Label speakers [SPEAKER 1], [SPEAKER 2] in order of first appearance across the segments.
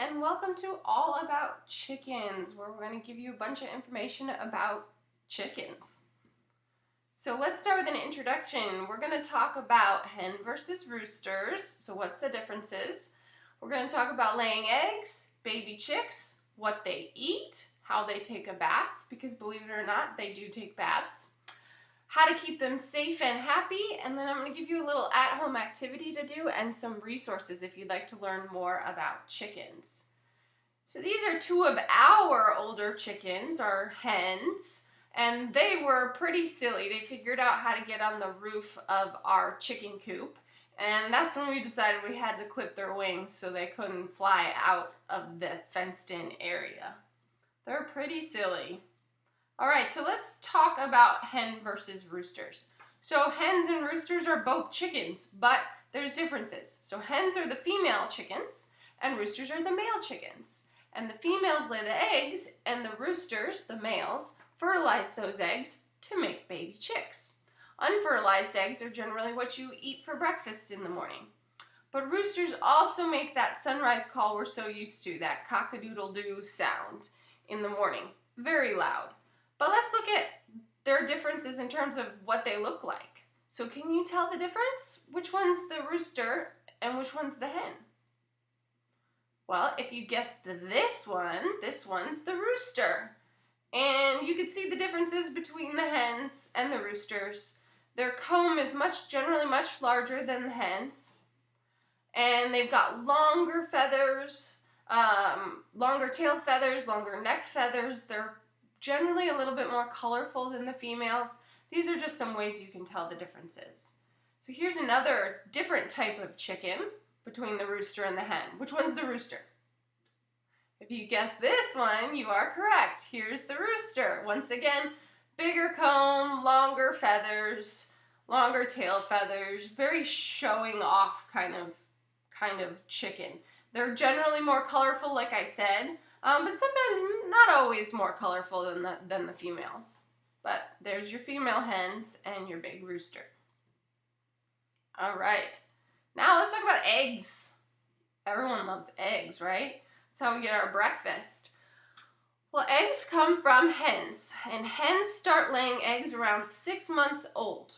[SPEAKER 1] and welcome to All About Chickens, where we're going to give you a bunch of information about chickens. So let's start with an introduction. We're going to talk about hen versus roosters. So what's the differences? We're going to talk about laying eggs, baby chicks, what they eat, how they take a bath, because believe it or not, they do take baths, how to keep them safe and happy, and then I'm going to give you a little at-home activity to do and some resources if you'd like to learn more about chickens. So these are two of our older chickens, our hens, and they were pretty silly. They figured out how to get on the roof of our chicken coop, and that's when we decided we had to clip their wings so they couldn't fly out of the fenced-in area. They're pretty silly. Alright, so let's talk about hen versus roosters. So hens and roosters are both chickens, but there's differences. So hens are the female chickens, and roosters are the male chickens. And the females lay the eggs, and the roosters, the males, fertilize those eggs to make baby chicks. Unfertilized eggs are generally what you eat for breakfast in the morning. But roosters also make that sunrise call we're so used to, that cock-a-doodle-doo sound in the morning. Very loud. But let's look at their differences in terms of what they look like. So can you tell the difference? Which one's the rooster and which one's the hen? Well, if you guessed this one's the rooster. And you can see the differences between the hens and the roosters. Their comb is generally much larger than the hens. And they've got longer feathers, longer tail feathers, longer neck feathers. They're generally a little bit more colorful than the females. These are just some ways you can tell the differences. So here's another different type of chicken between the rooster and the hen. Which one's the rooster? If you guess this one, you are correct. Here's the rooster. Once again, bigger comb, longer feathers, longer tail feathers, very showing off kind of chicken. They're generally more colorful, like I said, but sometimes not always more colorful than the females. But there's your female hens and your big rooster. All right, now let's talk about eggs. Everyone loves eggs, right? That's how we get our breakfast. Well, eggs come from hens, and hens start laying eggs around 6 months old.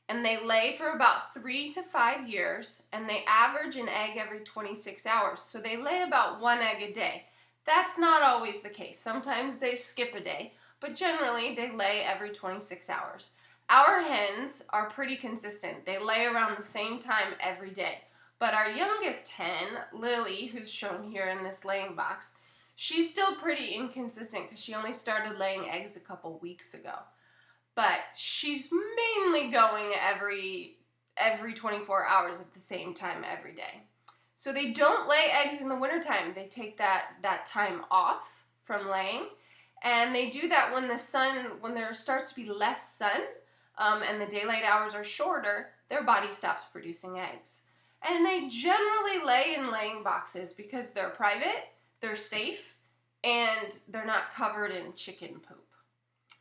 [SPEAKER 1] And they lay for about 3 to 5 years, and they average an egg every 26 hours. So they lay about 1 egg a day. That's not always the case. Sometimes they skip a day, but generally they lay every 26 hours. Our hens are pretty consistent. They lay around the same time every day. But our youngest hen, Lily, who's shown here in this laying box, she's still pretty inconsistent because she only started laying eggs a couple weeks ago. But she's mainly going every 24 hours at the same time every day. So they don't lay eggs in the wintertime. They take that time off from laying. And they do that when there starts to be less sun and the daylight hours are shorter, their body stops producing eggs. And they generally lay in laying boxes because they're private, they're safe, and they're not covered in chicken poop.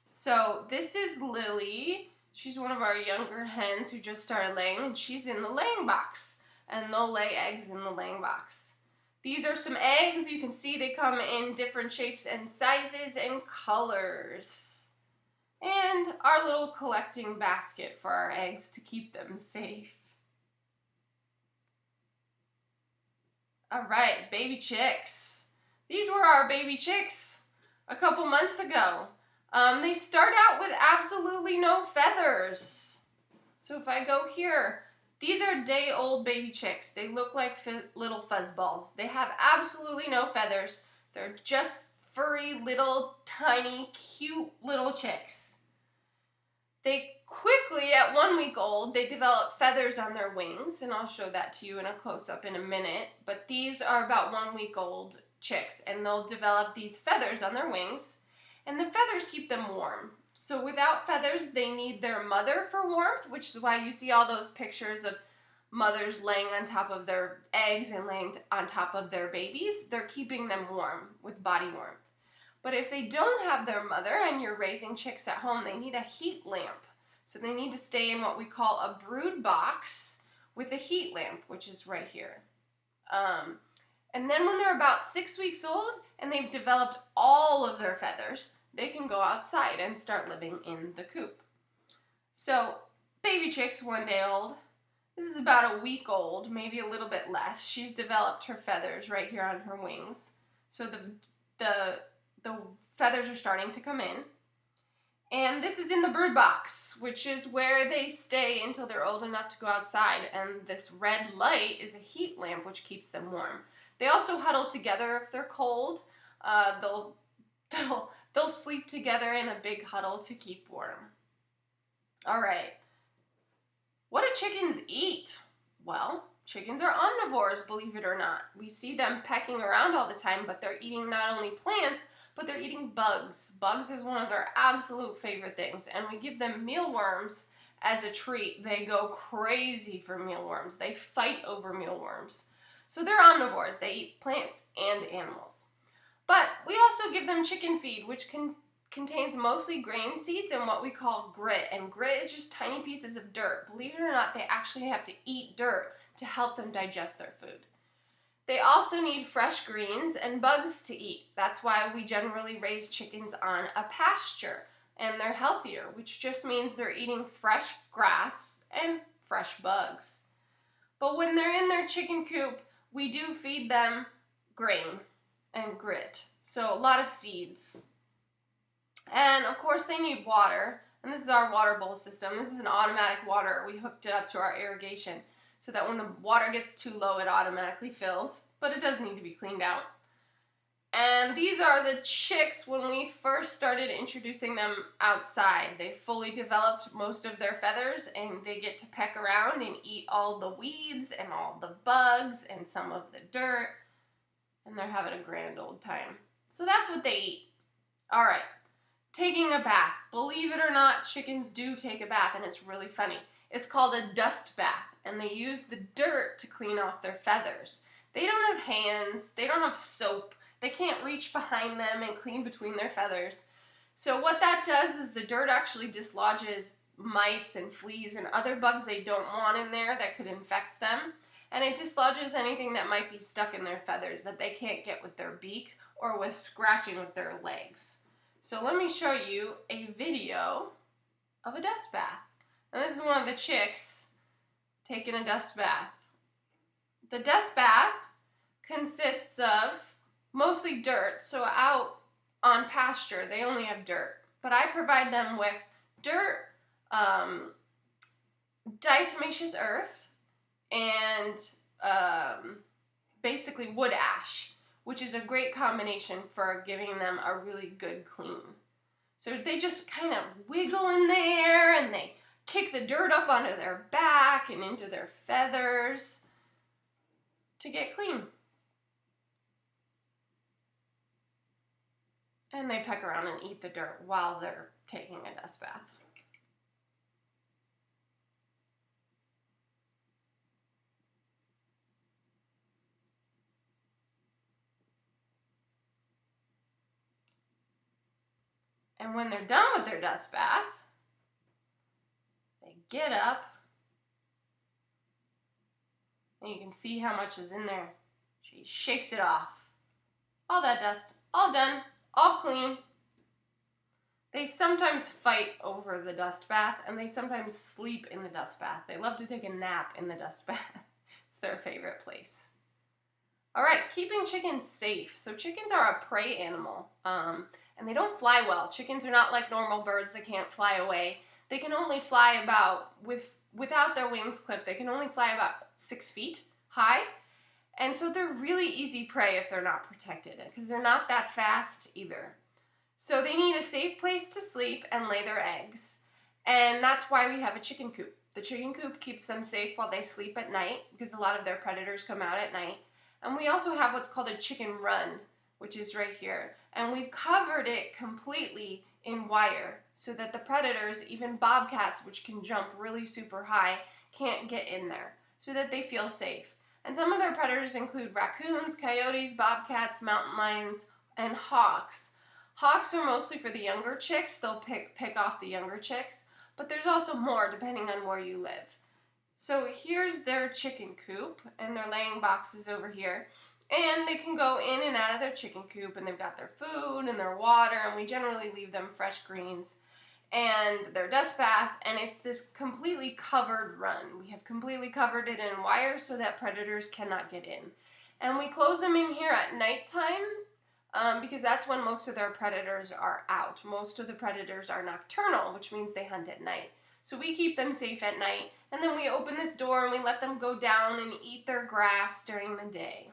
[SPEAKER 1] So this is Lily. She's one of our younger hens who just started laying, and she's in the laying box. And they'll lay eggs in the laying box. These are some eggs. You can see they come in different shapes and sizes and colors. And our little collecting basket for our eggs to keep them safe. All right, baby chicks. These were our baby chicks a couple months ago. They start out with absolutely no feathers. So if I go here, these are day-old baby chicks. They look like little fuzzballs. They have absolutely no feathers. They're just furry, little, tiny, cute little chicks. They quickly, at 1 week old, they develop feathers on their wings, and I'll show that to you in a close-up in a minute. But these are about 1 week old chicks, and they'll develop these feathers on their wings, and the feathers keep them warm. So without feathers, they need their mother for warmth, which is why you see all those pictures of mothers laying on top of their eggs and laying on top of their babies. They're keeping them warm with body warmth. But if they don't have their mother and you're raising chicks at home, they need a heat lamp. So they need to stay in what we call a brood box with a heat lamp, which is right here. And then when they're about 6 weeks old and they've developed all of their feathers, they can go outside and start living in the coop. So baby chick's 1 day old. This is about a week old, maybe a little bit less. She's developed her feathers right here on her wings. So the feathers are starting to come in. And this is in the bird box, which is where they stay until they're old enough to go outside. And this red light is a heat lamp, which keeps them warm. They also huddle together if they're cold. They'll sleep together in a big huddle to keep warm. All right. What do chickens eat? Well, chickens are omnivores, believe it or not. We see them pecking around all the time, but they're eating not only plants, but they're eating bugs. Bugs is one of their absolute favorite things, and we give them mealworms as a treat. They go crazy for mealworms. They fight over mealworms. So they're omnivores. They eat plants and animals. But we also give them chicken feed, which contains mostly grain seeds and what we call grit. And grit is just tiny pieces of dirt. Believe it or not, they actually have to eat dirt to help them digest their food. They also need fresh greens and bugs to eat. That's why we generally raise chickens on a pasture, and they're healthier, which just means they're eating fresh grass and fresh bugs. But when they're in their chicken coop, we do feed them grain and grit, so a lot of seeds. And of course they need water, and this is our water bowl system. This is an automatic water. We hooked it up to our irrigation so that when the water gets too low, it automatically fills, but it does need to be cleaned out. And these are the chicks when we first started introducing them outside. They fully developed most of their feathers, and they get to peck around and eat all the weeds and all the bugs and some of the dirt, and they're having a grand old time. So that's what they eat. All right, taking a bath. Believe it or not, chickens do take a bath, and it's really funny. It's called a dust bath, and they use the dirt to clean off their feathers. They don't have hands, they don't have soap, they can't reach behind them and clean between their feathers. So what that does is the dirt actually dislodges mites and fleas and other bugs they don't want in there that could infect them. And it dislodges anything that might be stuck in their feathers that they can't get with their beak or with scratching with their legs. So let me show you a video of a dust bath. And this is one of the chicks taking a dust bath. The dust bath consists of mostly dirt, so out on pasture they only have dirt. But I provide them with dirt, diatomaceous earth, and basically wood ash, which is a great combination for giving them a really good clean. So they just kind of wiggle in there and they kick the dirt up onto their back and into their feathers to get clean. And they peck around and eat the dirt while they're taking a dust bath. And when they're done with their dust bath, they get up, and you can see how much is in there. She shakes it off. All that dust, all done, all clean. They sometimes fight over the dust bath, and they sometimes sleep in the dust bath. They love to take a nap in the dust bath. It's their favorite place. All right, keeping chickens safe. So chickens are a prey animal, and they don't fly well. Chickens are not like normal birds. They can't fly away. They can only fly about, without their wings clipped, they can only fly about 6 feet high. And so they're really easy prey if they're not protected, because they're not that fast either. So they need a safe place to sleep and lay their eggs. And that's why we have a chicken coop. The chicken coop keeps them safe while they sleep at night, because a lot of their predators come out at night. And we also have what's called a chicken run, which is right here. And we've covered it completely in wire so that the predators, even bobcats, which can jump really super high, can't get in there, so that they feel safe. And some of their predators include raccoons, coyotes, bobcats, mountain lions, and hawks. Hawks are mostly for the younger chicks. They'll pick off the younger chicks, but there's also more depending on where you live. So here's their chicken coop, and their laying boxes over here. And they can go in and out of their chicken coop, and they've got their food and their water, and we generally leave them fresh greens and their dust bath, and it's this completely covered run. We have completely covered it in wire so that predators cannot get in. And we close them in here at nighttime because that's when most of their predators are out. Most of the predators are nocturnal, which means they hunt at night. So we keep them safe at night, and then we open this door and we let them go down and eat their grass during the day.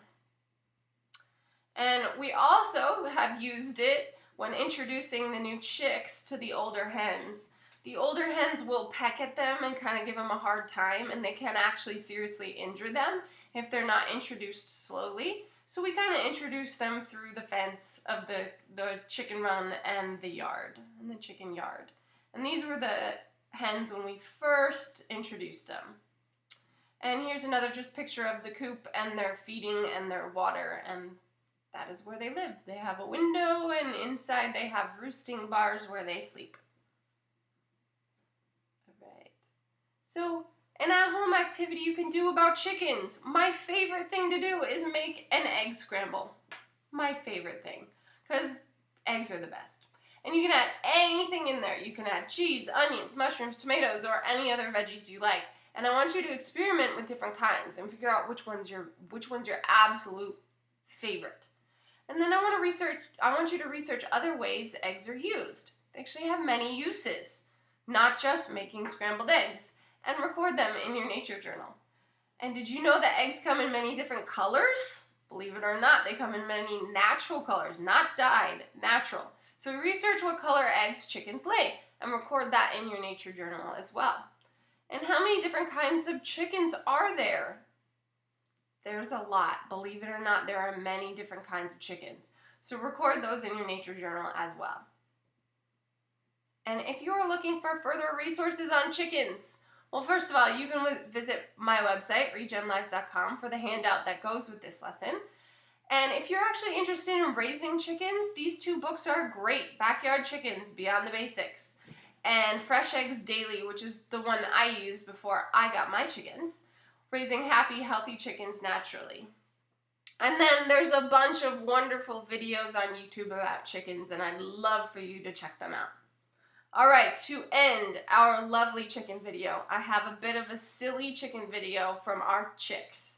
[SPEAKER 1] And we also have used it when introducing the new chicks to the older hens. The older hens will peck at them and kind of give them a hard time, and they can actually seriously injure them if they're not introduced slowly. So we kind of introduce them through the fence of the chicken run and the yard, and the chicken yard. And these were the hens when we first introduced them. And here's another just picture of the coop and their feeding and their water, and that is where they live. They have a window, and inside they have roosting bars where they sleep. All right. So, an at-home activity you can do about chickens. My favorite thing to do is make an egg scramble. My favorite thing, because eggs are the best. And you can add anything in there. You can add cheese, onions, mushrooms, tomatoes, or any other veggies you like. And I want you to experiment with different kinds and figure out which one's your absolute favorite. And then I want you to research other ways eggs are used. They actually have many uses, not just making scrambled eggs, and record them in your nature journal. And did you know that eggs come in many different colors? Believe it or not, they come in many natural colors, not dyed, natural. So research what color eggs chickens lay and record that in your nature journal as well. And how many different kinds of chickens are there? There's a lot. Believe it or not, there are many different kinds of chickens. So record those in your nature journal as well. And if you are looking for further resources on chickens, well, first of all, you can visit my website, regenlives.com, for the handout that goes with this lesson. And if you're actually interested in raising chickens, these two books are great. Backyard Chickens, Beyond the Basics, and Fresh Eggs Daily, which is the one I used before I got my chickens. Raising Happy, Healthy Chickens Naturally. And then there's a bunch of wonderful videos on YouTube about chickens, and I'd love for you to check them out. Alright, to end our lovely chicken video, I have a bit of a silly chicken video from our chicks.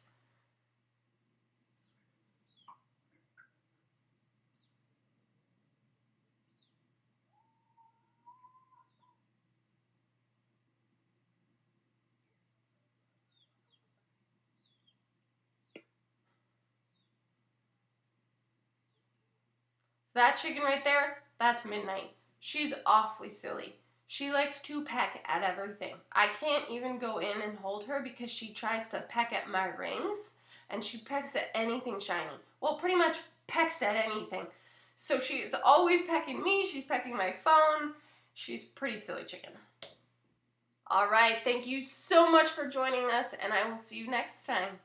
[SPEAKER 1] That chicken right there, that's Midnight. She's awfully silly. She likes to peck at everything. I can't even go in and hold her because she tries to peck at my rings, and she pecks at anything shiny. Well, pretty much pecks at anything. So she is always pecking me, she's pecking my phone. She's a pretty silly chicken. All right, thank you so much for joining us, and I will see you next time.